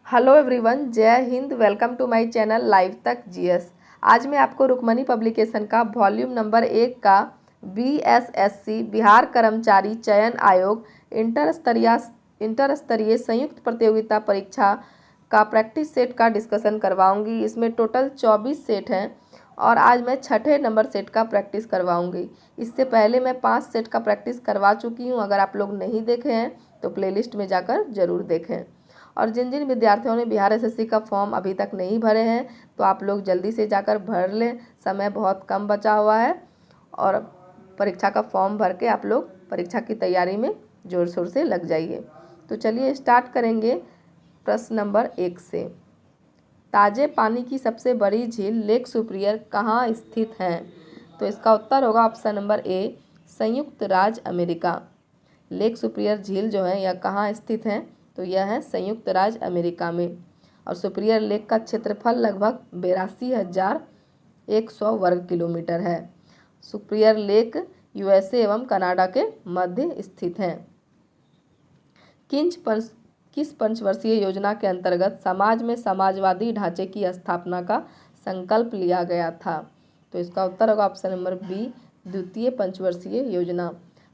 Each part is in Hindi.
हेलो एवरीवन, जय हिंद। Welcome to my channel live तक जीएस। आज मैं आपको रुक्मणी पब्लिकेशन का वॉल्यूम नंबर 1 का बीएसएससी बिहार कर्मचारी चयन आयोग इंटर स्तरीय संयुक्त प्रतियोगिता परीक्षा का प्रैक्टिस सेट का डिस्कशन करवाऊंगी। इसमें टोटल 24 सेट हैं और आज मैं छठे नंबर सेट का प्रैक्टिस करवाऊंगी। इससे पहले मैं 5 सेट का प्रैक्टिस करवा चुकी हूं। अगर आप लोग नहीं देखे हैं तो प्लेलिस्ट में जाकर ज़रूर देखें। और जिन जिन विद्यार्थियों ने बिहार एसएससी का फॉर्म अभी तक नहीं भरे हैं तो आप लोग जल्दी से जाकर भर लें, समय बहुत कम बचा हुआ है। और परीक्षा का फॉर्म भर के आप लोग परीक्षा की तैयारी में ज़ोर शोर से लग जाइए। तो चलिए स्टार्ट करेंगे प्रश्न नंबर 1 से। ताजे पानी की सबसे बड़ी झील लेक सुपिरियर कहाँ स्थित है? तो इसका उत्तर होगा ऑप्शन नंबर ए, संयुक्त राज्य अमेरिका। लेक सुपिरियर झील जो है यह कहाँ स्थित है? तो यह है संयुक्त राज्य अमेरिका में। और सुपिरियर लेक का क्षेत्रफल लगभग 82,100 वर्ग किलोमीटर है। सुपिरियर लेक यूएसए एवं कनाडा के मध्य स्थित है। किस पंचवर्षीय योजना के अंतर्गत समाज में समाजवादी ढांचे की स्थापना का संकल्प लिया गया था? तो इसका उत्तर होगा ऑप्शन नंबर बी, द्वितीय पंचवर्षीय योजना।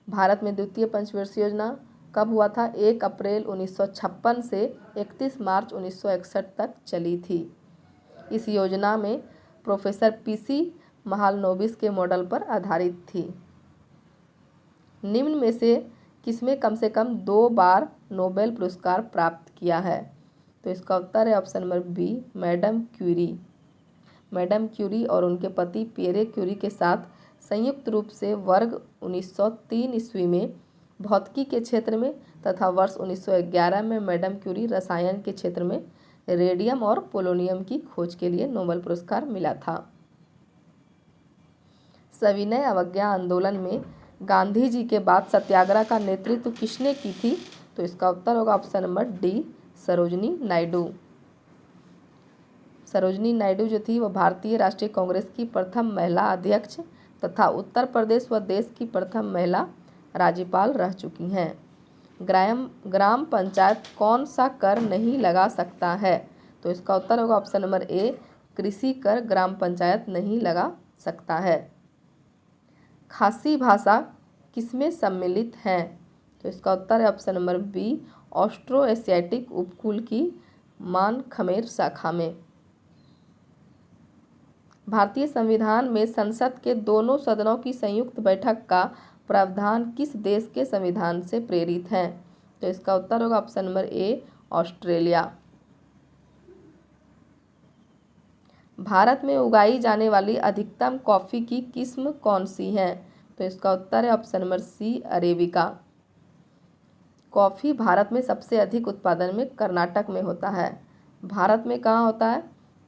भारत में द्वितीय पंचवर्षीय योजना कब हुआ था? 1 अप्रैल 1956 से 31 मार्च 1961 तक चली थी। इस योजना में प्रोफेसर पीसी महालनोबिस के मॉडल पर आधारित थी। निम्न में से किसमें कम से कम 2 बार नोबेल पुरस्कार प्राप्त किया है? तो इसका उत्तर है option number B, madam Curie. Madam Curie और उनके पति पियरे क्यूरी के साथ संयुक्त रूप से वर्ष 1903 ईस्वी में भौतिकी के क्षेत्र में तथा वर्ष 1911 में मैडम क्यूरी रसायन के क्षेत्र में रेडियम और पोलोनियम की खोज के लिए नोबेल पुरस्कार मिला था। सविनय अवज्ञा आंदोलन में गांधी जी के बाद सत्याग्रह का नेतृत्व किसने की थी? तो इसका उत्तर होगा option number D, Sarojini Naidu. Sarojini Naidu जो थी वह भारतीय राष्ट्रीय कांग्रेस की प्रथम महिला अध्यक्ष तथा उत्तर प्रदेश व देश की प्रथम महिला राज्यपाल रह चुकी हैं। ग्राम पंचायत कौन सा कर नहीं लगा सकता है? तो इसका उत्तर होगा ऑप्शन नंबर ए, कृषि कर ग्राम पंचायत नहीं लगा सकता है। खासी भाषा किसमें सम्मिलित है? तो इसका उत्तर है option number B, Austro Asiatic उपकूल की मान खमेर शाखा में। भारतीय संविधान में संसद के दोनों सदनों की संयुक्त बैठक का प्रावधान किस देश के संविधान से प्रेरित है? तो इसका उत्तर होगा ऑप्शन नंबर ए, ऑस्ट्रेलिया। भारत में उगाई जाने वाली अधिकतम कॉफ़ी की किस्म कौन सी है? तो इसका उत्तर है option number C, arabica. Coffee Bharat में सबसे अधिक उत्पादन में कर्नाटक में होता है। भारत में कहाँ होता है?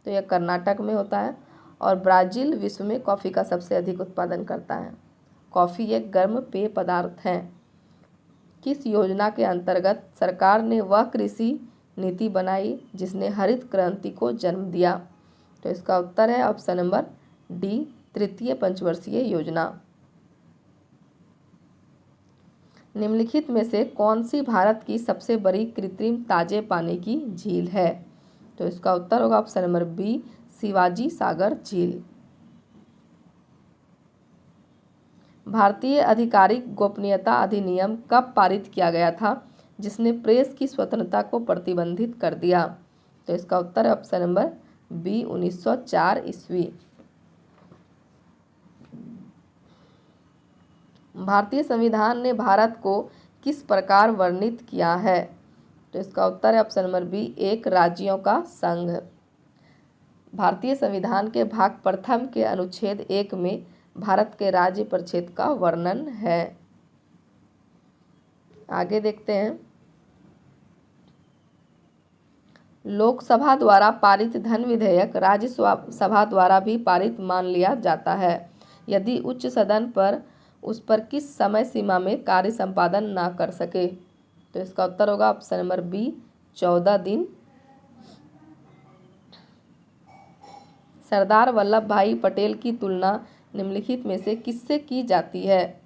तो यह कर्नाटक में होता है। और ब्राज़ील विश्व में कॉफ़ी का सबसे अधिक उत्पादन करता है। कॉफ़ी एक गर्म पेय पदार्थ है। किस योजना के अंतर्गत सरकार ने वह कृषि नीति बनाई जिसने हरित क्रांति को जन्म दिया? तो इसका उत्तर है ऑप्शन नंबर डी, तृतीय पंचवर्षीय योजना। निम्नलिखित में से कौन सी भारत की सबसे बड़ी कृत्रिम ताजे पानी की झील है? तो इसका उत्तर होगा ऑप्शन नंबर बी, शिवाजी सागर झील। भारतीय आधिकारिक गोपनीयता अधिनियम कब पारित किया गया था जिसने प्रेस की स्वतंत्रता को प्रतिबंधित कर दिया? तो इसका उत्तर है ऑप्शन नंबर बी, 1904 ईस्वी। भारतीय संविधान ने भारत को किस प्रकार वर्णित किया है? तो इसका उत्तर है ऑप्शन नंबर बी, एक राज्यों का संघ। भारतीय संविधान के भाग प्रथम के अनुच्छेद 1 में भारत के राज्य परिच्छेद का वर्णन है। आगे देखते हैं। लोकसभा द्वारा पारित धन विधेयक राज्यसभा द्वारा भी पारित मान लिया जाता है यदि उच्च सदन पर उस पर किस समय सीमा में कार्य संपादन ना कर सके? तो इसका उत्तर होगा ऑप्शन नंबर बी, 14 दिन। सरदार वल्लभ भाई पटेल की तुलना निम्नलिखित में से किससे की जाती है?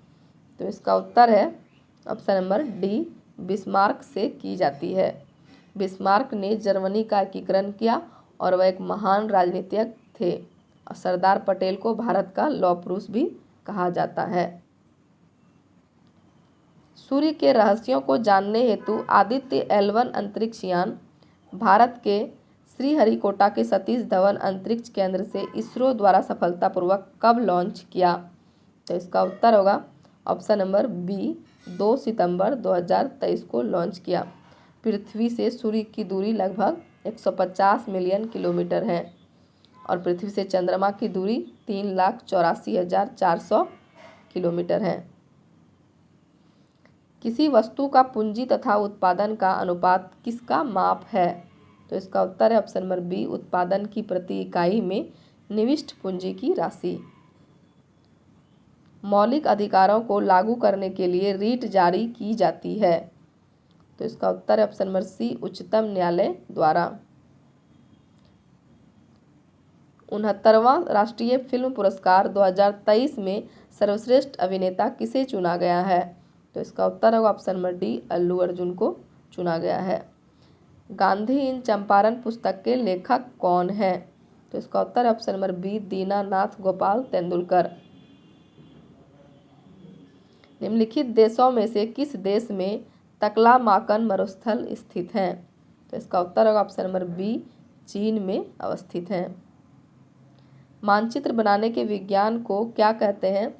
तो इसका उत्तर है ऑप्शन नंबर डी, बिस्मार्क से की जाती है। बिस्मार्क ने जर्मनी का एकीकरण किया और वह एक महान राजनीतिज्ञ थे। और सरदार पटेल को भारत का लौह पुरुष भी कहा जाता है। सूर्य के रहस्यों को जानने हेतु आदित्य L1 अंतरिक्ष यान भारत के श्रीहरिकोटा के सतीश धवन अंतरिक्ष केंद्र से इसरो द्वारा सफलतापूर्वक कब लॉन्च किया? तो इसका उत्तर होगा ऑप्शन नंबर बी, 2 सितंबर 2023 को लॉन्च किया। पृथ्वी से सूर्य की दूरी लगभग 150 मिलियन किलोमीटर है और पृथ्वी से चंद्रमा की दूरी 3,84,400 किलोमीटर है। किसी वस्तु का पूंजी तथा उत्पादन का अनुपात किसका माप है? तो इसका उत्तर है ऑप्शन नंबर बी, उत्पादन की प्रति इकाई में निविष्ट पूंजी की राशि। मौलिक अधिकारों को लागू करने के लिए रीट जारी की जाती है। तो इसका उत्तर है ऑप्शन नंबर सी, उच्चतम न्यायालय द्वारा। 69वां राष्ट्रीय फिल्म पुरस्कार 2023 में सर्वश्रेष्ठ अभिनेता किसे चुना गया है? तो इसका उत्तर होगा option number D, Allu Arjun को चुना गया है। गांधी इन चंपारण पुस्तक के लेखक कौन हैं? तो इसका उत्तर है option number B, Dinanath Gopal Tendulkar. निम्नलिखित देशों में से किस देश में तकलामाकन मरुस्थल स्थित है? तो इसका उत्तर होगा ऑप्शन नंबर बी, चीन में अवस्थित है। मानचित्र बनाने के विज्ञान को क्या कहते हैं?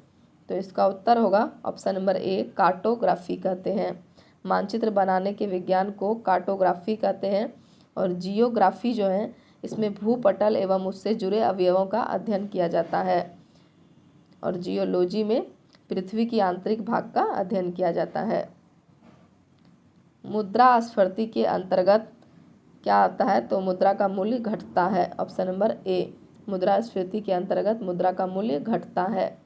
तो इसका उत्तर होगा ऑप्शन नंबर ए, कार्टोग्राफी कहते हैं। मानचित्र बनाने के विज्ञान को कार्टोग्राफी कहते हैं। और जियोग्राफी जो है इसमें भूपटल एवं उससे जुड़े अवयवों का अध्ययन किया जाता है। और जियोलॉजी में पृथ्वी की आंतरिक भाग का अध्ययन किया जाता है। मुद्रास्फीति के अंतर्गत क्या आता है? तो मुद्रा का मूल्य घटता है। ऑप्शन नंबर ए, मुद्रास्फीति के अंतर्गत मुद्रा का मूल्य घटता है।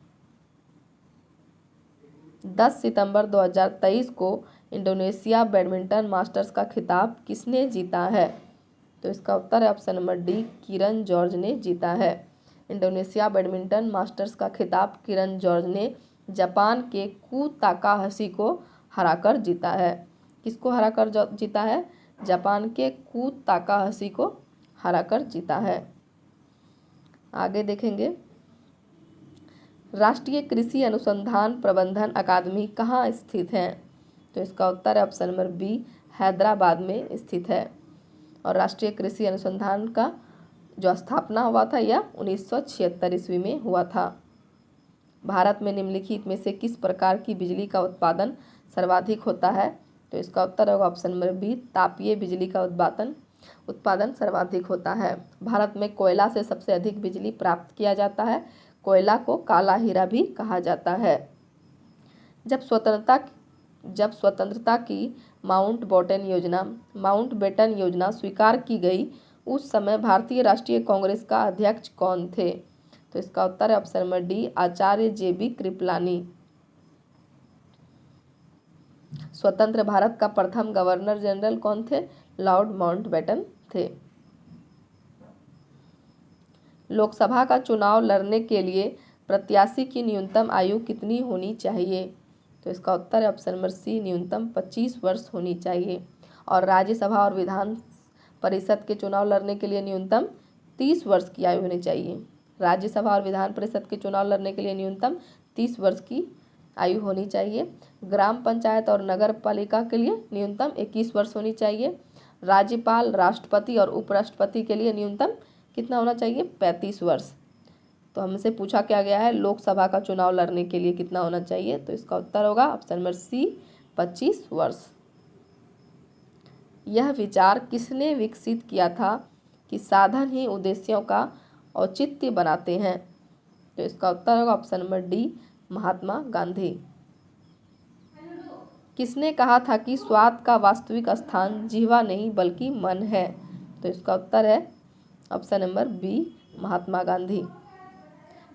10 सितंबर 2023 को इंडोनेशिया बैडमिंटन मास्टर्स का खिताब किसने जीता है? तो इसका उत्तर है ऑप्शन नंबर डी, किरण जॉर्ज ने जीता है। इंडोनेशिया बैडमिंटन मास्टर्स का खिताब किरण जॉर्ज ने जापान के कू ताकाहाशी को हराकर जीता है। किसको हराकर जीता है? जापान के कू ताकाहाशी को हराकर जीता है। आगे देखेंगे, राष्ट्रीय कृषि अनुसंधान प्रबंधन अकादमी कहाँ स्थित है? तो इसका उत्तर है ऑप्शन नंबर बी, हैदराबाद में स्थित है। और राष्ट्रीय कृषि अनुसंधान का जो स्थापना हुआ था यह 1976 ईस्वी में हुआ था। भारत में निम्नलिखित में से किस प्रकार की बिजली का उत्पादन सर्वाधिक होता है? तो इसका उत्तर होगा ऑप्शन नंबर बी, तापीय बिजली का उत्पादन सर्वाधिक होता है। भारत में कोयला से सबसे अधिक बिजली प्राप्त किया जाता है। कोयला को काला हीरा भी कहा जाता है। जब स्वतंत्रता की माउंटबेटन योजना स्वीकार की गई उस समय भारतीय राष्ट्रीय कांग्रेस का अध्यक्ष कौन थे? तो इसका उत्तर है ऑप्शन नंबर डी, आचार्य JB कृपलानी। स्वतंत्र भारत का प्रथम गवर्नर जनरल कौन थे? लॉर्ड माउंटबेटन थे। लोकसभा का चुनाव लड़ने के लिए प्रत्याशी की न्यूनतम आयु कितनी होनी चाहिए? तो इसका उत्तर है ऑप्शन नंबर सी, न्यूनतम 25 वर्ष होनी चाहिए। और राज्यसभा और विधान परिषद के चुनाव लड़ने के लिए न्यूनतम 30 वर्ष की आयु होनी चाहिए। राज्यसभा और विधान परिषद के चुनाव लड़ने के लिए न्यूनतम 30 वर्ष की आयु होनी चाहिए। ग्राम पंचायत और नगर पालिका के लिए न्यूनतम 21 वर्ष होनी चाहिए। राज्यपाल, राष्ट्रपति और उपराष्ट्रपति के लिए न्यूनतम कितना होना चाहिए? 35 वर्ष। तो हमसे पूछा क्या गया है, लोकसभा का चुनाव लड़ने के लिए कितना होना चाहिए? तो इसका उत्तर होगा ऑप्शन नंबर सी, 25 वर्ष। यह विचार किसने विकसित किया था कि साधन ही उद्देश्यों का औचित्य बनाते हैं? तो इसका उत्तर होगा option number D, Mahatma Gandhi. किसने कहा था कि स्वाद का वास्तविक स्थान जिह्वा नहीं बल्कि मन है? तो इसका उत्तर है option number B, Mahatma Gandhi.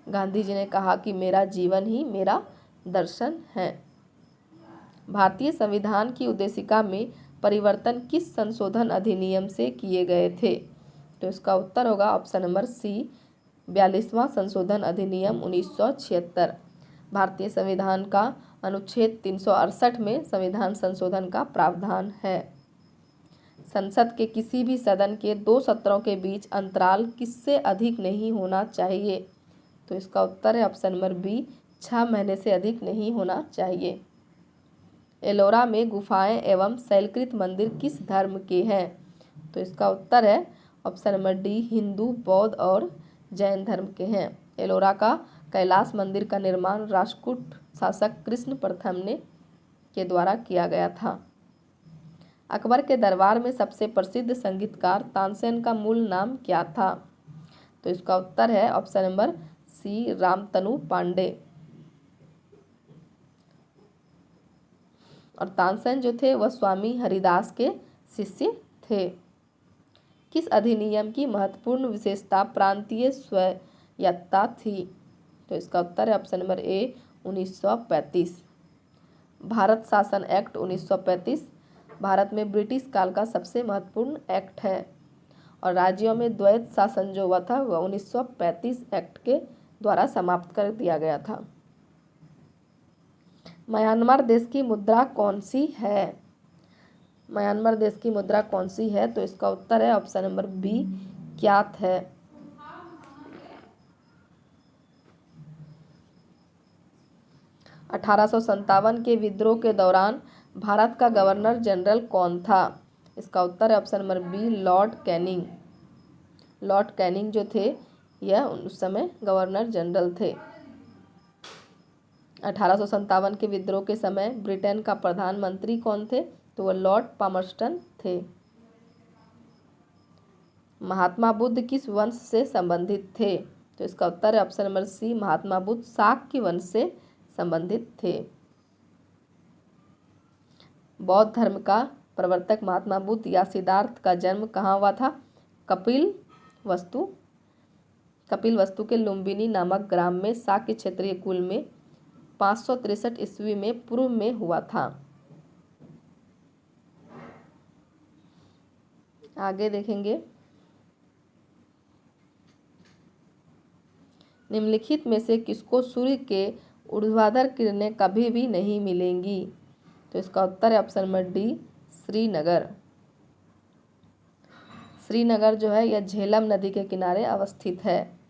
Gandhi ji ने कहा कि मेरा जीवन ही मेरा दर्शन है। भारतीय संविधान की उद्देशिका में परिवर्तन किस संशोधन अधिनियम से किए गए थे? तो इसका उत्तर होगा ऑप्शन नंबर सी, 42वां संशोधन अधिनियम 1976। भारतीय संविधान का अनुच्छेद 368 में संविधान संशोधन का प्रावधान है। संसद के किसी भी सदन के 2 सत्रों के बीच अंतराल किससे अधिक नहीं होना चाहिए? तो इसका उत्तर है ऑप्शन नंबर बी, 6 महीने से अधिक नहीं होना चाहिए। एलोरा में गुफाएं एवं शैलकृत मंदिर किस धर्म के हैं? तो इसका उत्तर है ऑप्शन नंबर डी, हिंदू, बौद्ध और जैन धर्म के हैं। एलोरा का कैलाश मंदिर का निर्माण राष्ट्रकूट शासक कृष्ण प्रथम ने के द्वारा किया गया था। अकबर के दरबार में सबसे प्रसिद्ध संगीतकार तानसेन का मूल नाम क्या था? तो इसका उत्तर है option number C, Ramtanu Pandey. और तानसेन जो थे वह स्वामी हरिदास के शिष्य थे। किस अधिनियम की महत्वपूर्ण विशेषता प्रांतीय स्वायत्तता थी? तो इसका उत्तर है ऑप्शन नंबर ए, 1935। भारत शासन एक्ट 1935 भारत में ब्रिटिश काल का सबसे महत्वपूर्ण एक्ट है। और राज्यों में द्वैत शासन जो हुआ था वह 1935 एक्ट के द्वारा समाप्त कर दिया गया था। म्यांमार देश की मुद्रा कौन सी है? म्यांमार देश की मुद्रा कौन सी है? तो इसका उत्तर है ऑप्शन नंबर बी, क्यात है। 1857 के विद्रोह के दौरान भारत का गवर्नर जनरल कौन था? इसका उत्तर है option number B, Lord Canning. Lord Canning जो थे यह उस समय गवर्नर जनरल थे। 1857 के विद्रोह के समय ब्रिटेन का प्रधानमंत्री कौन थे? तो वह लॉर्ड पामर्स्टन थे। महात्मा बुद्ध किस वंश से संबंधित थे? तो इसका उत्तर है ऑप्शन नंबर सी, महात्मा बुद्ध शाक्य वंश से संबंधित थे। बौद्ध धर्म का प्रवर्तक महात्मा बुद्ध या सिद्धार्थ का जन्म कहाँ हुआ था? कपिल वस्तु के लुम्बिनी नामक ग्राम में शाक्य क्षेत्रीय कुल में 563 ईस्वी में पूर्व में हुआ था। आगे देखेंगे, निम्नलिखित में से किसको सूर्य के ऊर्ध्वाधर किरणें कभी भी नहीं मिलेंगी? तो इसका उत्तर है option number D, Srinagar. Srinagar जो है यह झेलम नदी के किनारे अवस्थित है।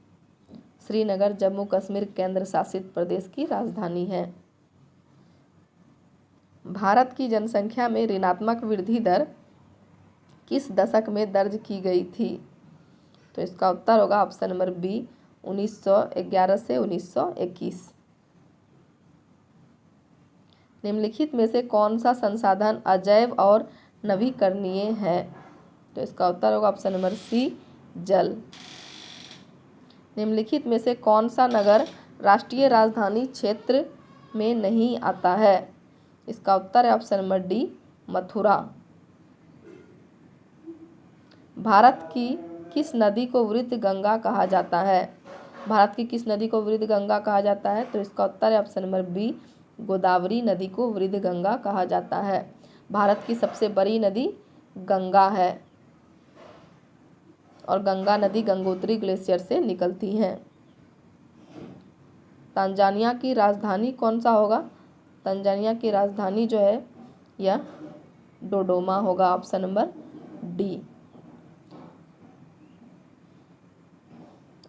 श्रीनगर जम्मू कश्मीर केंद्र शासित प्रदेश की राजधानी है। भारत की जनसंख्या में ऋणात्मक वृद्धि दर किस दशक में दर्ज की गई थी? तो इसका उत्तर होगा ऑप्शन नंबर बी, 1911 से 1921। निम्नलिखित में से कौन सा संसाधन अजैव और नवीकरणीय है? तो इसका उत्तर होगा ऑप्शन नंबर सी, जल। निम्नलिखित में से कौन सा नगर राष्ट्रीय राजधानी क्षेत्र में नहीं आता है? इसका उत्तर है option number D, Mathura. Bharat की किस नदी को वृद्ध गंगा कहा जाता है? भारत की किस नदी को वृद्ध गंगा कहा जाता है? तो इसका उत्तर है ऑप्शन नंबर बी, गोदावरी नदी को वृद्ध गंगा कहा जाता है। भारत की सबसे बड़ी नदी गंगा है और गंगा नदी गंगोत्री ग्लेशियर से निकलती है। तंजानिया की राजधानी कौन सा होगा? तंजानिया की राजधानी जो है यह डोडोमा होगा, ऑप्शन नंबर डी।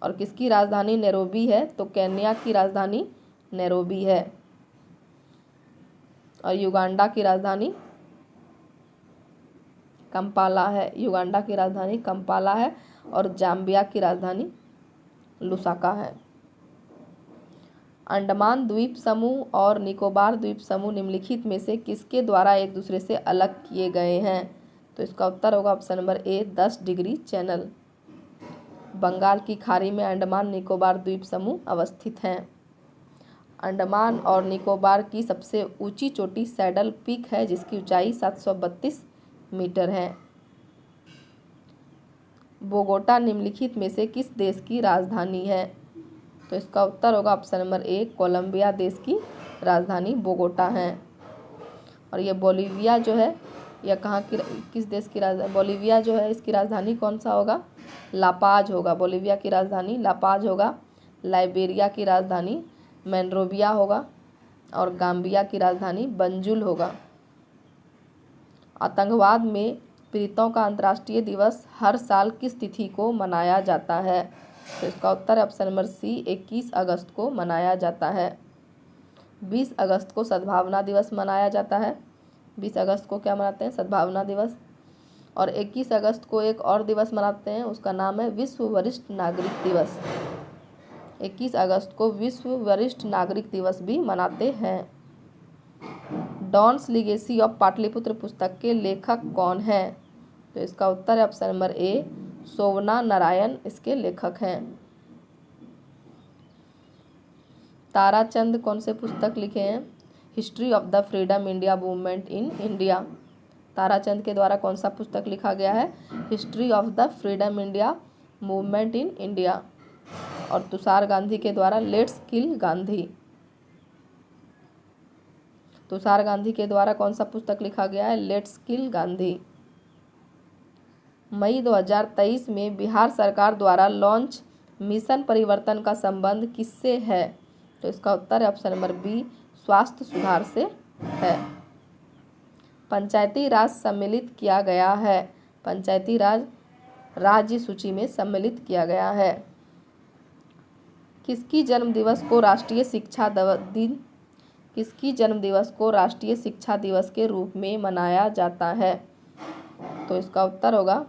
और किसकी राजधानी नैरोबी है? तो केन्या की राजधानी नैरोबी है। और युगांडा की राजधानी कंपाला है। युगांडा की राजधानी कंपाला है और जाम्बिया की राजधानी लुसाका है। अंडमान द्वीप समूह और निकोबार द्वीप समूह निम्नलिखित में से किसके द्वारा एक दूसरे से अलग किए गए हैं? तो इसका उत्तर होगा option number A, 10 degree channel. Bengal की खाड़ी में अंडमान निकोबार द्वीप समूह अवस्थित हैं। अंडमान और निकोबार की सबसे ऊंची चोटी सैडल पीक है जिसकी ऊंचाई 732 मीटर है। बोगोटा निम्नलिखित में से किस देश की राजधानी है? तो इसका उत्तर होगा ऑप्शन नंबर ए, कोलंबिया देश की राजधानी बोगोटा है। और ये बोलीविया जो है यह कहाँ की, किस देश की राजधानी? बोलीविया जो है इसकी राजधानी कौन सा होगा? लापाज होगा। बोलीविया की राजधानी लापाज होगा। लाइबेरिया की राजधानी मोन्रोविया होगा और गाम्बिया की राजधानी बंजुल होगा। आतंकवाद में पीड़ितों का अंतर्राष्ट्रीय दिवस हर साल किस तिथि को मनाया जाता है? तो इसका उत्तर है ऑप्शन नंबर सी 21 अगस्त को मनाया जाता है। 20 अगस्त को सद्भावना दिवस मनाया जाता है। 20 अगस्त को क्या मनाते हैं? सद्भावना दिवस। और 21 अगस्त को एक और दिवस मनाते हैं, उसका नाम है विश्व वरिष्ठ नागरिक दिवस। 21 अगस्त को विश्व वरिष्ठ नागरिक दिवस भी मनाते हैं। डॉन्स लीगेसी ऑफ पाटलिपुत्र पुस्तक के लेखक कौन हैं? तो इसका उत्तर है ऑप्शन नंबर ए शोभना नारायण इसके लेखक हैं। ताराचंद कौन से पुस्तक लिखे हैं? History of the freedom India movement in India. Tarachand के द्वारा कौन सा पुस्तक लिखा गया है? History of the freedom India movement in India. और तुषार गांधी के द्वारा लेट्स किल गांधी। तुषार गांधी के द्वारा कौन सा पुस्तक लिखा गया है? लेट्स किल गांधी। मई 2023 में बिहार सरकार द्वारा लॉन्च मिशन परिवर्तन का संबंध किससे है? तो इसका उत्तर है ऑप्शन नंबर बी स्वास्थ्य सुधार से है। पंचायती राज सम्मिलित किया गया है। पंचायती राज राज्य सूची में सम्मिलित किया गया है। किसकी जन्म दिवस को राष्ट्रीय शिक्षा दिन किसकी जन्म दिवस को राष्ट्रीय शिक्षा दिवस के रूप में मनाया जाता है? तो इसका उत्तर होगा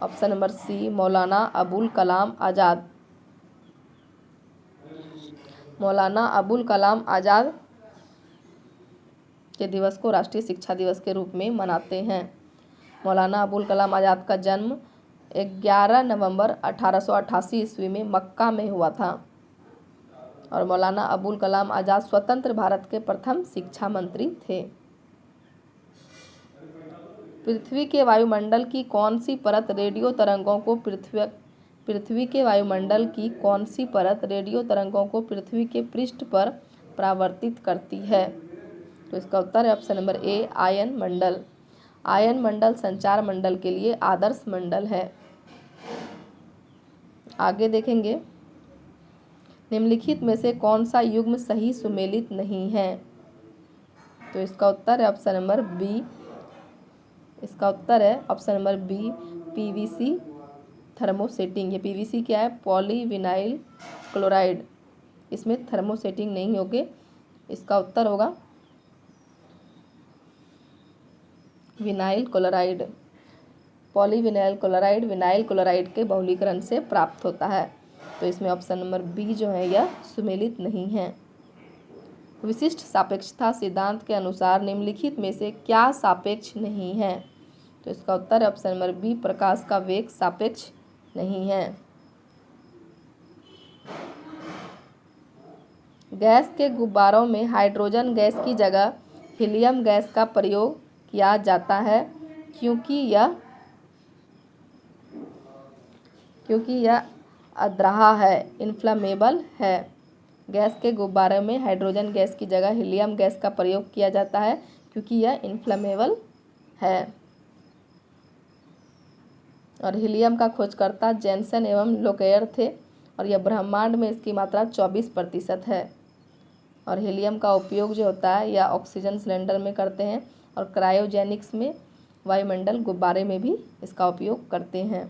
ऑप्शन नंबर सी मौलाना अबुल कलाम आज़ाद। मौलाना अबुल कलाम आज़ाद के दिवस को राष्ट्रीय शिक्षा दिवस के रूप में मनाते हैं। मौलाना अबुल कलाम आज़ाद का जन्म 11 नवंबर 1888 ईस्वी में मक्का में हुआ था। और मौलाना अबुल कलाम आज़ाद स्वतंत्र भारत के प्रथम शिक्षा मंत्री थे। पृथ्वी के वायुमंडल की कौन सी परत रेडियो तरंगों को पृथ्वी के वायुमंडल की कौन सी परत रेडियो तरंगों को पृथ्वी के पृष्ठ पर परावर्तित करती है? तो इसका उत्तर है ऑप्शन नंबर ए आयन मंडल। आयन मंडल संचार मंडल के लिए आदर्श मंडल है। आगे देखेंगे, निम्नलिखित में से कौन सा युग्म सही सुमेलित नहीं है? तो इसका उत्तर है ऑप्शन नंबर बी। इसका उत्तर है option number B PVC thermosetting. ये पीवीसी क्या है? Polyvinyl chloride. इसमें थर्मोसेटिंग नहीं होगी। इसका उत्तर होगा vinyl chloride. Polyvinyl chloride vinyl chloride के बहुलीकरण से प्राप्त होता है। तो इसमें ऑप्शन नंबर बी जो है यह सुमेलित नहीं है। विशिष्ट सापेक्षता सिद्धांत के अनुसार निम्नलिखित में से क्या सापेक्ष नहीं है? तो इसका उत्तर है ऑप्शन नंबर बी प्रकाश का वेग सापेक्ष नहीं है। गैस के गुब्बारों में हाइड्रोजन गैस की जगह हीलियम गैस का प्रयोग किया जाता है क्योंकि यह अद्राहा है, इन्फ्लेमेबल है। गैस के गुब्बारे में हाइड्रोजन गैस की जगह हीलियम गैस का प्रयोग किया जाता है क्योंकि यह इन्फ्लेमेबल है। और हीलियम का खोजकर्ता जेनसन एवं लोकेयर थे और यह ब्रह्मांड में इसकी मात्रा 24% है। और हीलियम का उपयोग जो होता है यह ऑक्सीजन सिलेंडर में करते हैं और क्रायोजेनिक्स में वायुमंडल गुब्बारे में भी इसका उपयोग करते हैं।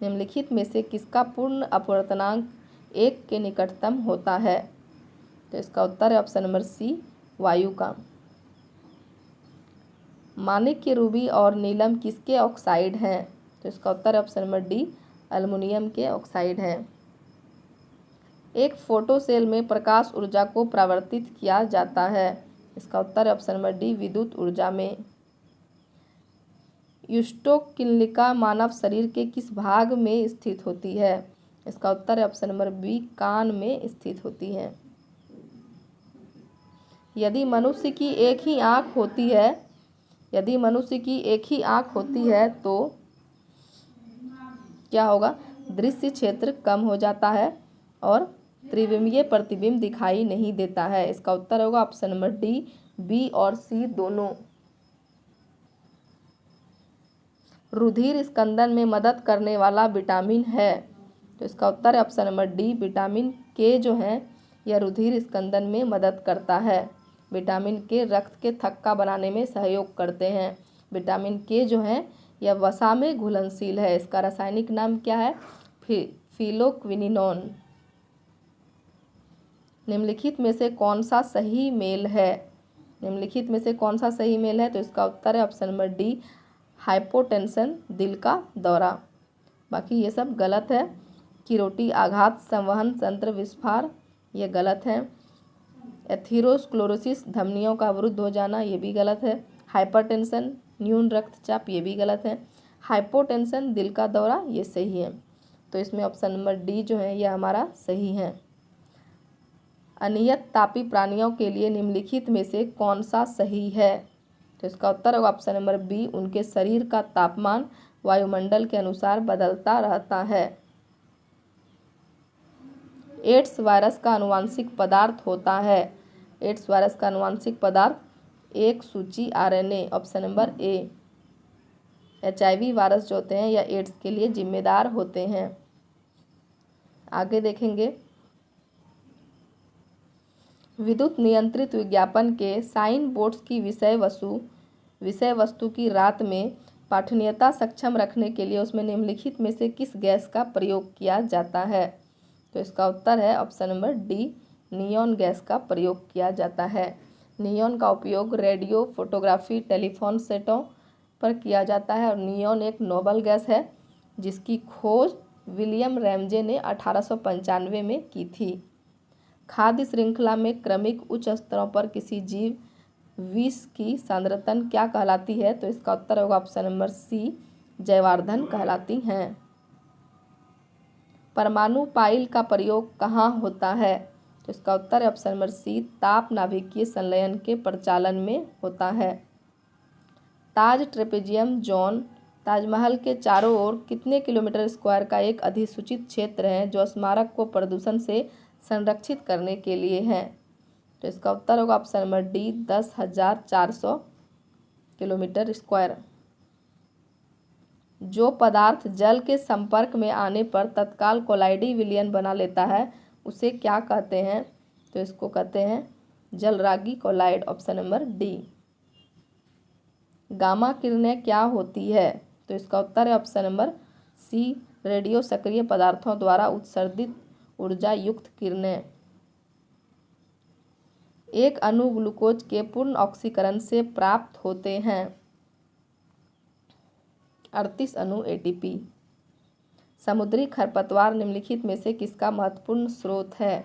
निम्नलिखित में से किसका पूर्ण अपवर्तनांक 1 के निकटतम होता है? तो इसका उत्तर है ऑप्शन नंबर सी वायु का। माणिक्य रूबी और नीलम किसके ऑक्साइड हैं? तो इसका उत्तर है ऑप्शन नंबर डी एल्युमिनियम के ऑक्साइड हैं। एक फोटो सेल में प्रकाश ऊर्जा को परावर्तित किया जाता है। इसका उत्तर है ऑप्शन नंबर डी विद्युत ऊर्जा में। युष्टोकिनलिका मानव शरीर के किस भाग में स्थित होती है? इसका उत्तर है ऑप्शन नंबर बी कान में स्थित होती है। यदि मनुष्य की एक ही आँख होती है तो क्या होगा? दृश्य क्षेत्र कम हो जाता है और त्रिविमीय प्रतिबिंब दिखाई नहीं देता है। इसका उत्तर होगा ऑप्शन नंबर डी बी और सी दोनों। रुधिर स्कंदन में मदद करने वाला विटामिन है। तो इसका उत्तर है ऑप्शन नंबर डी विटामिन के जो है यह रुधिर स्कंदन में मदद करता है। विटामिन के रक्त के थक्का बनाने में सहयोग करते हैं। विटामिन के जो है यह वसा में घुलनशील है। इसका रासायनिक नाम क्या है? फिलोक्विनिनोन। निम्नलिखित में से कौन सा सही मेल है? निम्नलिखित में से कौन सा सही मेल है? तो इसका उत्तर है ऑप्शन नंबर डी, हाइपोटेंशन, दिल का दौरा। बाकी ये सब गलत है। किरोटी आघात, संवहन तंत्र विस्फार, ये गलत है। एथीरोस्क्लेरोसिस, धमनियों का अवरुद्ध हो जाना, ये भी गलत है। हाइपरटेंशन, न्यून रक्तचाप, ये भी गलत है। हाइपोटेंशन, दिल का दौरा, ये सही है। तो इसमें ऑप्शन नंबर डी जो है ये हमारा सही है। अनियत तापी प्राणियों के लिए निम्नलिखित में से कौन सा सही है? तो इसका उत्तर होगा ऑप्शन नंबर बी, उनके शरीर का तापमान वायुमंडल के अनुसार बदलता रहता है। एड्स वायरस का आनुवांशिक पदार्थ होता है। एड्स वायरस का आनुवांशिक पदार्थ एक सूची आरएनए, ऑप्शन नंबर ए। HIV वायरस जो होते हैं या एड्स के लिए जिम्मेदार होते हैं। आगे देखेंगे, विद्युत नियंत्रित विज्ञापन के साइन बोर्ड्स की विषय वस्तु की रात में पठनीयता सक्षम रखने के लिए उसमें निम्नलिखित में से किस गैस का प्रयोग किया जाता है? तो इसका उत्तर है option number D, neon gas का प्रयोग किया जाता है। नियॉन का उपयोग रेडियो, फोटोग्राफी, टेलीफोन सेटों पर किया जाता है और नियॉन एक नोबल गैस है जिसकी खोज विलियम रैमजे ने 1895 में की थी। खाद्य श्रृंखला में क्रमिक उच्च स्तरों पर किसी जीव विष की सांद्रता क्या कहलाती है? तो इसका उत्तर होगा ऑप्शन नंबर सी, जैवार्धन कहलाती हैं। परमाणु पाइल का प्रयोग कहाँ होता है? तो इसका उत्तर है ऑप्शन नंबर सी, ताप नाभिकीय संलयन के प्रचालन में होता है। ताज ट्रेपेजियम जोन ताजमहल के चारों ओर कितने किलोमीटर स्क्वायर का एक अधिसूचित क्षेत्र है जो स्मारक को प्रदूषण से संरक्षित करने के लिए है? तो इसका उत्तर होगा option number D, 10,400 kilometre square. जो पदार्थ जल के संपर्क में आने पर तत्काल कोलाइडी विलयन बना लेता है उसे क्या कहते हैं? तो इसको कहते हैं जलरागी colloid, option number D. Gamma किरणें क्या होती है? तो इसका उत्तर है ऑप्शन नंबर सी, रेडियो सक्रिय पदार्थों द्वारा उत्सर्जित ऊर्जा युक्त किरणें। एक अणु ग्लूकोज के पूर्ण ऑक्सीकरण से प्राप्त होते हैं 38 अणु ATP। समुद्री खरपतवार निम्नलिखित में से किसका महत्वपूर्ण स्रोत है?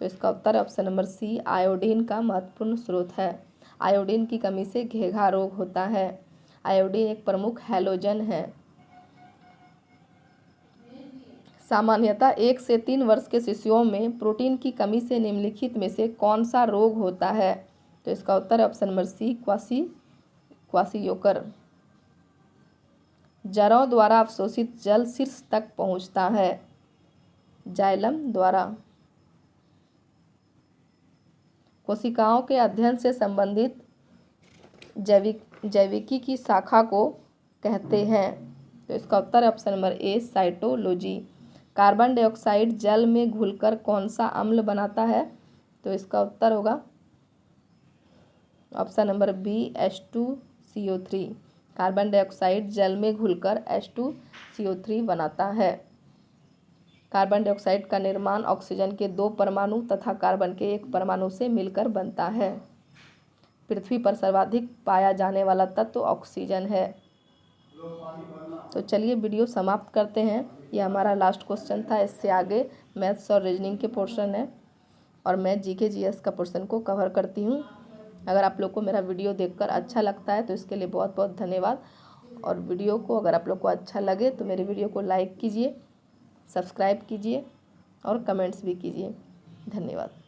तो इसका उत्तर ऑप्शन नंबर सी, आयोडीन का महत्वपूर्ण स्रोत है। आयोडीन की कमी से घेघा रोग होता है। आयोडीन एक प्रमुख हैलोजन है। सामान्यतः 1 से 3 वर्ष के शिशुओं में प्रोटीन की कमी से निम्नलिखित में से कौन सा रोग होता है? तो इसका उत्तर है ऑप्शन नंबर सी, क्वाशियोकर। जड़ों द्वारा अवशोषित जल शीर्ष तक पहुंचता है जाइलम द्वारा। कोशिकाओं के अध्ययन से संबंधित जैविकी की शाखा को कहते हैं? तो इसका उत्तर है ऑप्शन नंबर ए, साइटोलॉजी। कार्बन डाइऑक्साइड जल में घुलकर कौन सा अम्ल बनाता है? तो इसका उत्तर होगा option number B, H2CO3। Carbon dioxide जल में घुलकर H2CO3 बनाता है। कार्बन डाइऑक्साइड का निर्माण ऑक्सीजन के 2 परमाणु तथा कार्बन के 1 परमाणु से मिलकर बनता है। पृथ्वी पर सर्वाधिक पाया जाने वाला तत्व ऑक्सीजन है। तो चलिए वीडियो समाप्त करते हैं। यह हमारा लास्ट क्वेश्चन था। इससे आगे मैथ्स और रीजनिंग के पोर्शन है और मैं GK GS का पोर्शन को कवर करती हूँ। अगर आप लोग को मेरा वीडियो देखकर अच्छा लगता है तो इसके लिए बहुत बहुत धन्यवाद। और वीडियो को अगर आप लोग को अच्छा लगे तो मेरे वीडियो को लाइक कीजिए, सब्सक्राइब कीजिए और कमेंट्स भी कीजिए। धन्यवाद।